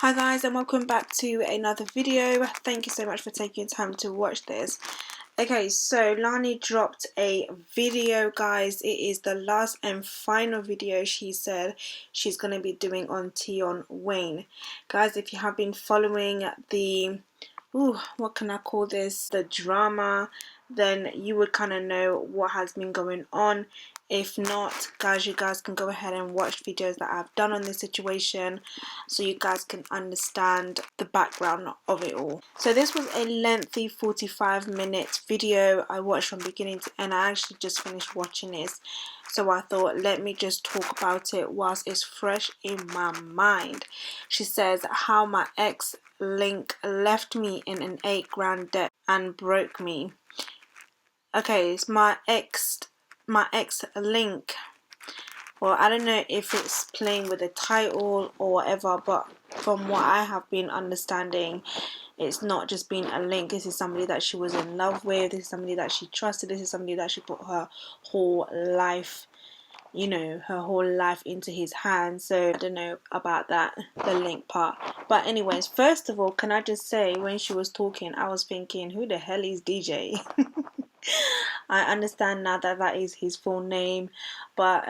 Hi guys, and welcome back to another video. Thank you so much for taking time to watch this. Okay, so Lani dropped a video, guys. It is the last and final video she said she's going to be doing on Tion Wayne. Guys, if you have been following the what can I call this, the drama, then you would kind of know what has been going on. If not, guys, you guys can go ahead and watch videos that I've done on this situation so you guys can understand the background of it all. So this was a lengthy 45-minute video I watched from beginning to end. I actually just finished watching this, so I thought let me just talk about it whilst it's fresh in my mind. She says how my ex Link left me in an 8 grand debt and broke me. Okay, it's my ex Link. Well, I don't know if it's playing with the title or whatever, but from what I have been understanding, it's not just being a link. This is somebody that she was in love with. This is somebody that she trusted. This is somebody that she put her whole life, her whole life into his hands. So I don't know about that, the link part. But anyways, first of all, can I just say, when she was talking, I was thinking, who the hell is DJ? I understand now that that is his full name, but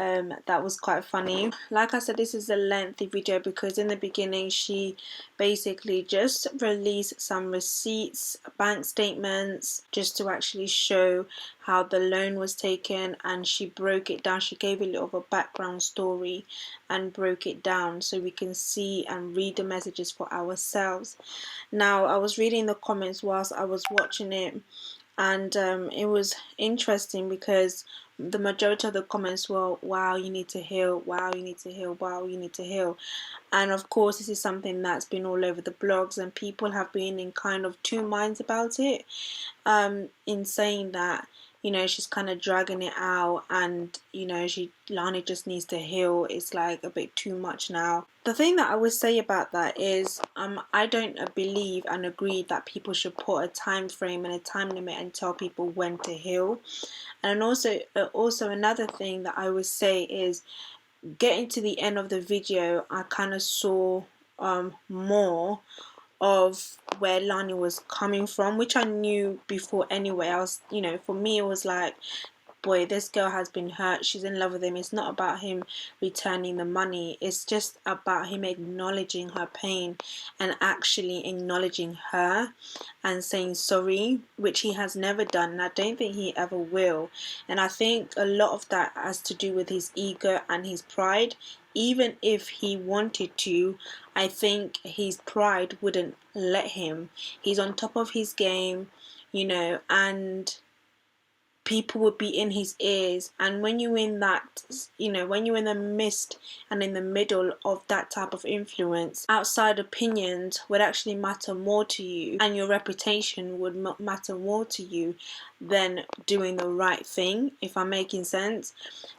that was quite funny. Like I said, this is a lengthy video because in the beginning she basically just released some receipts, bank statements, just to actually show how the loan was taken, and she broke it down. She gave a little of a background story and broke it down so we can see and read the messages for ourselves. Now, I was reading the comments whilst I was watching it, and it was interesting because the majority of the comments were, wow, you need to heal, wow, you need to heal, wow, you need to heal. And of course, this is something that's been all over the blogs, and people have been in kind of two minds about it, in saying that, she's kind of dragging it out, and Lani just needs to heal. It's like a bit too much now. The thing that I would say about that is, I don't believe and agree that people should put a time frame and a time limit and tell people when to heal. And also another thing that I would say is, getting to the end of the video, I kind of saw more of where Lani was coming from, which I knew before anyway. I was, for me it was like, boy, this girl has been hurt, she's in love with him. It's not about him returning the money, it's just about him acknowledging her pain and actually acknowledging her and saying sorry, which he has never done, and I don't think he ever will. And I think a lot of that has to do with his ego and his pride. Even if he wanted to, I think his pride wouldn't let him. He's on top of his game, and people would be in his ears. And when you're in that, when you're in the midst and in the middle of that type of influence, outside opinions would actually matter more to you, and your reputation would matter more to you than doing the right thing, if I'm making sense.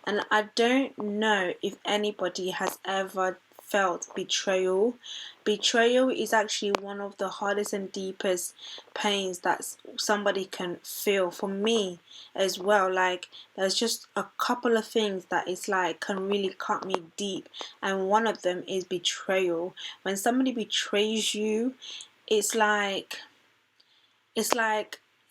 And I don't know if anybody has ever felt betrayal. Betrayal is actually one of the hardest and deepest pains that somebody can feel. For me as well, like, there's just a couple of things that it's like can really cut me deep, and one of them is betrayal. When somebody betrays you, it's like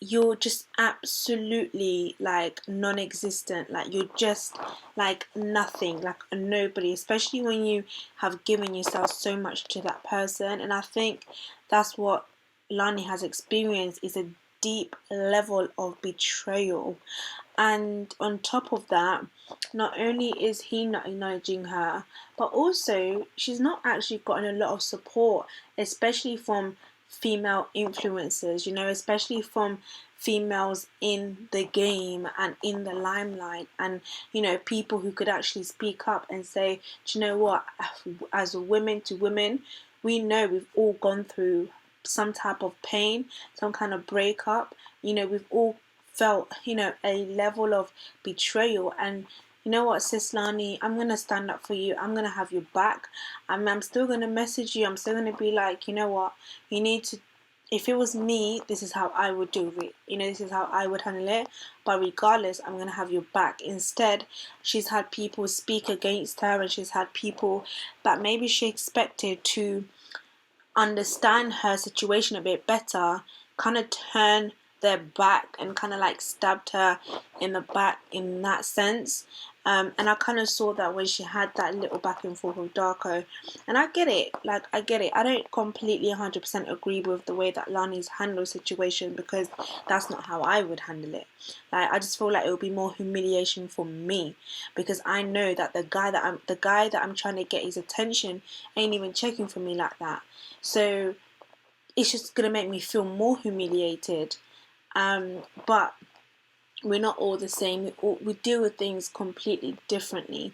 you're just absolutely like non-existent, like you're just like nothing, like a nobody, especially when you have given yourself so much to that person. And I think that's what Lani has experienced, is a deep level of betrayal. And on top of that, not only is he not acknowledging her, but also she's not actually gotten a lot of support, especially from female influencers, especially from females in the game and in the limelight, and people who could actually speak up and say, do you know what, as women to women, we know we've all gone through some type of pain, some kind of breakup, we've all felt, a level of betrayal. And you know what, sis Lani, I'm going to stand up for you. I'm going to have your back. I'm still going to message you. I'm still going to be like, you know what, you need to, if it was me, this is how I would do it. This is how I would handle it. But regardless, I'm going to have your back. Instead, she's had people speak against her, and she's had people that maybe she expected to understand her situation a bit better, kind of turn their back and kind of like stabbed her in the back in that sense. And I kind of saw that when she had that little back and forth with Darko. And I get it, like, I get it. I don't completely 100% agree with the way that Lani's handled the situation, because that's not how I would handle it. Like, I just feel like it would be more humiliation for me, because I know that the guy that I'm trying to get his attention ain't even checking for me like that. So it's just gonna make me feel more humiliated. But we're not all the same. We deal with things completely differently.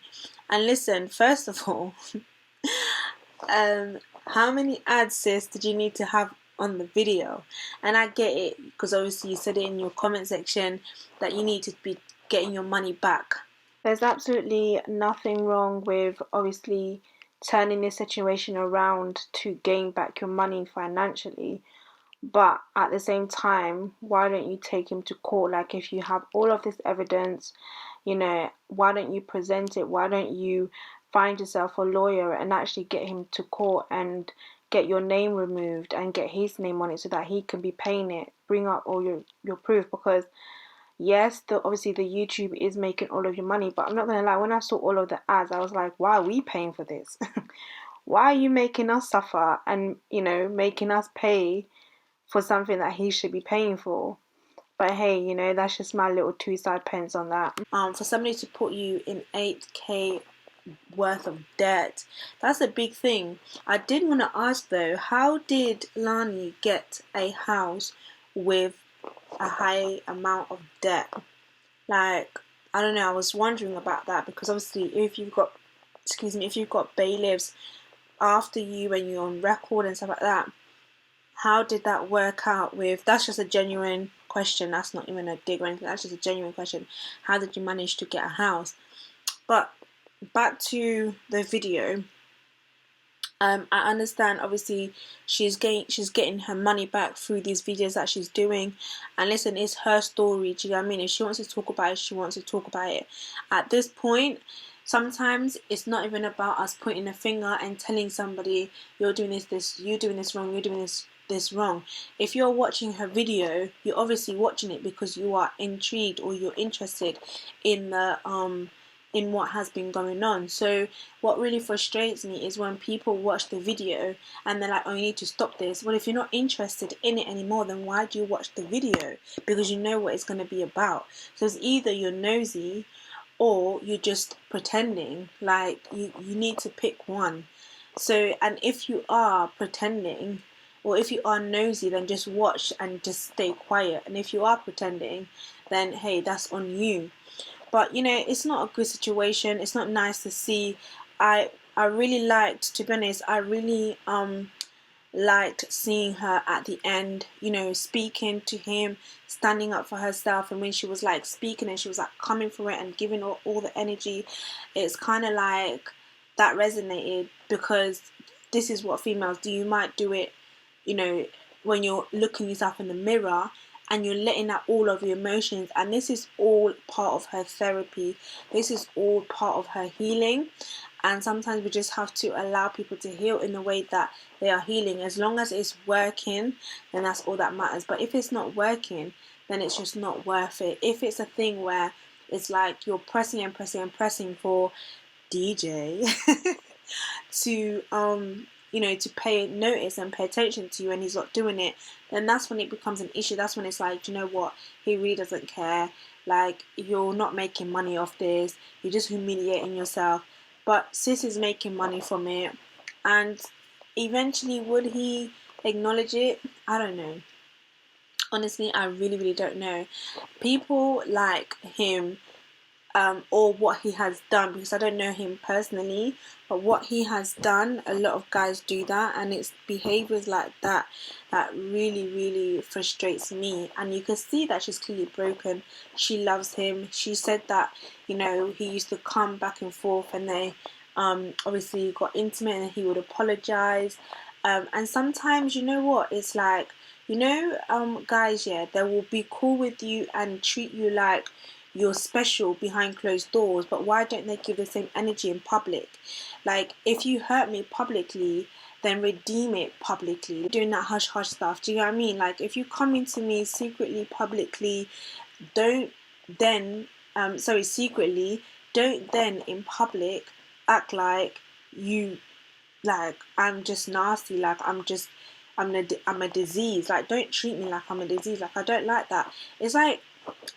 And listen, first of all, how many ads, sis, did you need to have on the video? And I get it, because obviously you said it in your comment section that you need to be getting your money back. There's absolutely nothing wrong with obviously turning this situation around to gain back your money financially. But at the same time, why don't you take him to court? Like, if you have all of this evidence, you know, why don't you present it? Why don't you find yourself a lawyer and actually get him to court and get your name removed and get his name on it so that he can be paying it? Bring up all your proof, because yes, obviously the YouTube is making all of your money, but I'm not gonna lie, when I saw all of the ads, I was like, why are we paying for this? Why are you making us suffer and, you know, making us pay for something that he should be paying for? But hey, you know, that's just my little 2 cents pence on that. For somebody to put you in 8K worth of debt, that's a big thing. I did want to ask though, how did Lani get a house with a high amount of debt? Like, I don't know, I was wondering about that, because obviously if you've got bailiffs after you and you're on record and stuff like that, how did that work out with, that's just a genuine question, that's not even a dig or anything, that's just a genuine question. How did you manage to get a house? But back to the video. I understand obviously she's getting her money back through these videos that she's doing, and listen, it's her story, do you know what I mean? If she wants to talk about it, she wants to talk about it. At this point, sometimes it's not even about us pointing a finger and telling somebody, you're doing you're doing this wrong, you're doing this wrong. If you're watching her video, you're obviously watching it because you are intrigued or you're interested in the in what has been going on. So what really frustrates me is when people watch the video and they're like, oh, you need to stop this. Well, if you're not interested in it anymore, then why do you watch the video? Because you know what it's going to be about. So it's either you're nosy or you're just pretending. Like, you need to pick one. So, and if you are pretending, or if you are nosy, then just watch and just stay quiet. And if you are pretending, then hey, that's on you. But you know, it's not a good situation. It's not nice to see. I really liked, to be honest, I really liked seeing her at the end, you know, speaking to him, standing up for herself. And when she was like speaking and she was like coming for it and giving all the energy, it's kind of like that resonated, because this is what females do. You might do it, you know, when you're looking yourself in the mirror and you're letting out all of your emotions, and this is all part of her therapy, this is all part of her healing. And sometimes we just have to allow people to heal in the way that they are healing. As long as it's working, then that's all that matters. But if it's not working, then it's just not worth it. If it's a thing where it's like you're pressing and pressing and pressing for DJ to you know, to pay notice and pay attention to you, and he's not doing it, then that's when it becomes an issue. That's when it's like, you know what, he really doesn't care. Like, you're not making money off this, you're just humiliating yourself. But sis is making money from it, and eventually would he acknowledge it? I don't know. Honestly, I really don't know. People like him, or what he has done, because I don't know him personally, but what he has done, a lot of guys do that, and it's behaviors like that that really frustrates me. And you can see that she's clearly broken. She loves him. She said that, you know, he used to come back and forth, and they obviously got intimate, and he would apologize. And sometimes, you know what, it's like, you know, guys, yeah, they will be cool with you and treat you like you're special behind closed doors, but why don't they give the same energy in public? Like, if you hurt me publicly, then redeem it publicly, doing that hush hush stuff. Do you know what I mean? Like, if you come into me secretly, publicly, don't then secretly, don't then in public act like you, like, I'm just nasty, like I'm a disease. Like, don't treat me like I'm a disease. Like, I don't like that. It's like,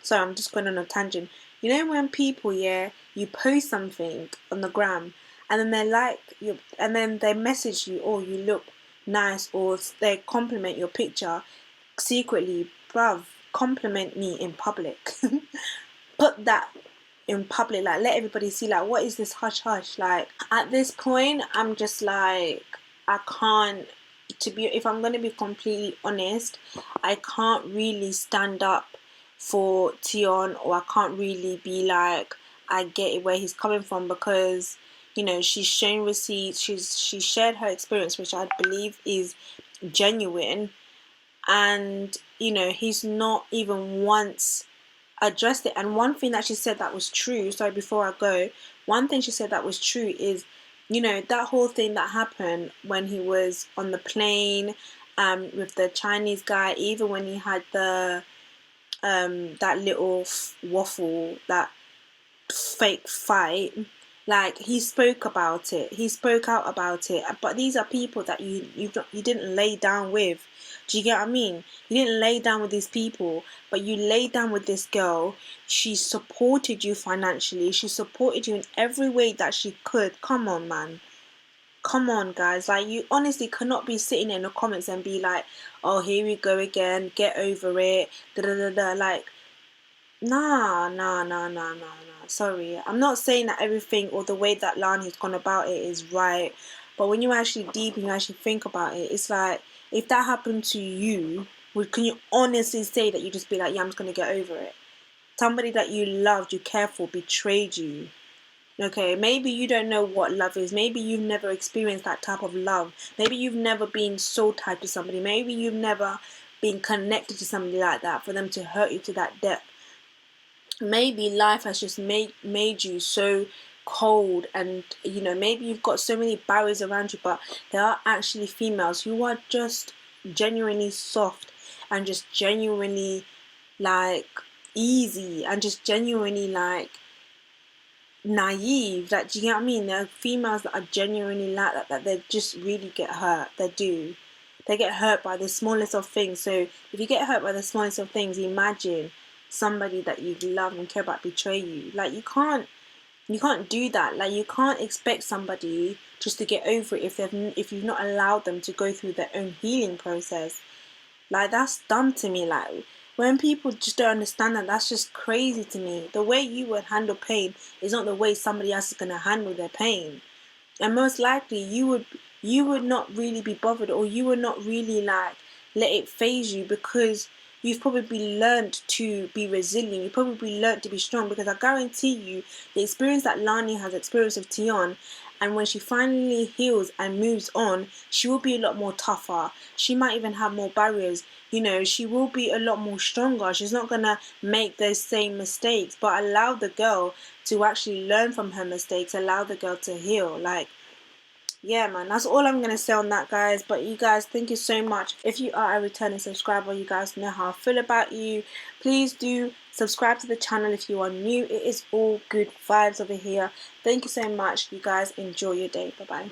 so I'm just going on a tangent. You know when people, yeah, you post something on the gram and then they like you, and then they message you, oh, you look nice, or they compliment your picture secretly. Bruv, compliment me in public. Put that in public, like, let everybody see, like, what is this hush hush? Like, at this point, I'm just like, I can't, if I'm going to be completely honest, I can't really stand up for Tion, or I can't really be like, I get it where he's coming from, because, you know, she's shown receipts, she shared her experience, which I believe is genuine, and, you know, he's not even once addressed it. And one thing that she said that was true, sorry, before I go, one thing she said that was true is, you know, that whole thing that happened when he was on the plane with the Chinese guy, even when he had the that little waffle, that fake fight, like, he spoke about it, he spoke out about it. But these are people that you didn't lay down with. Do you get what I mean? You didn't lay down with these people, but you laid down with this girl. She supported you financially, she supported you in every way that she could. Come on, man, come on, guys. Like, you honestly cannot be sitting in the comments and be like, oh, here we go again, get over it, da da da da. Like, nah. Sorry, I'm not saying that everything or the way that Lani's gone about it is right, but when you actually deep and you actually think about it, it's like, if that happened to you, can you honestly say that you just be like, yeah, I'm just gonna get over it? Somebody that you loved, you cared for, betrayed you. Okay, maybe you don't know what love is. Maybe you've never experienced that type of love. Maybe you've never been so tied to somebody. Maybe you've never been connected to somebody like that, for them to hurt you to that depth. Maybe life has just made you so cold, and, you know, maybe you've got so many barriers around you, but there are actually females who are just genuinely soft, and just genuinely, like, easy, and just genuinely, like, naive. Like, do you get what I mean? There are females that are genuinely like that they just really get hurt. They do. They get hurt by the smallest of things. So if you get hurt by the smallest of things, imagine somebody that you love and care about betray you. Like, you can't do that. Like, you can't expect somebody just to get over it if you've not allowed them to go through their own healing process. Like, that's dumb to me. Like, when people just don't understand that, that's just crazy to me. The way you would handle pain is not the way somebody else is going to handle their pain. And most likely you would not really be bothered, or you would not really, like, let it phase you, because you've probably learned to be resilient. You probably learned to be strong, because I guarantee you the experience that Lani has experienced with Tion, and when she finally heals and moves on, she will be a lot more tougher. She might even have more barriers. You know, she will be a lot more stronger. She's not gonna make those same mistakes, but allow the girl to actually learn from her mistakes. Allow the girl to heal. Like, yeah, man, that's all I'm gonna say on that, guys. But you guys, thank you so much. If you are a returning subscriber, you guys know how I feel about you. Please do subscribe to the channel if you are new. It is all good vibes over here. Thank you so much. You guys enjoy your day. Bye bye.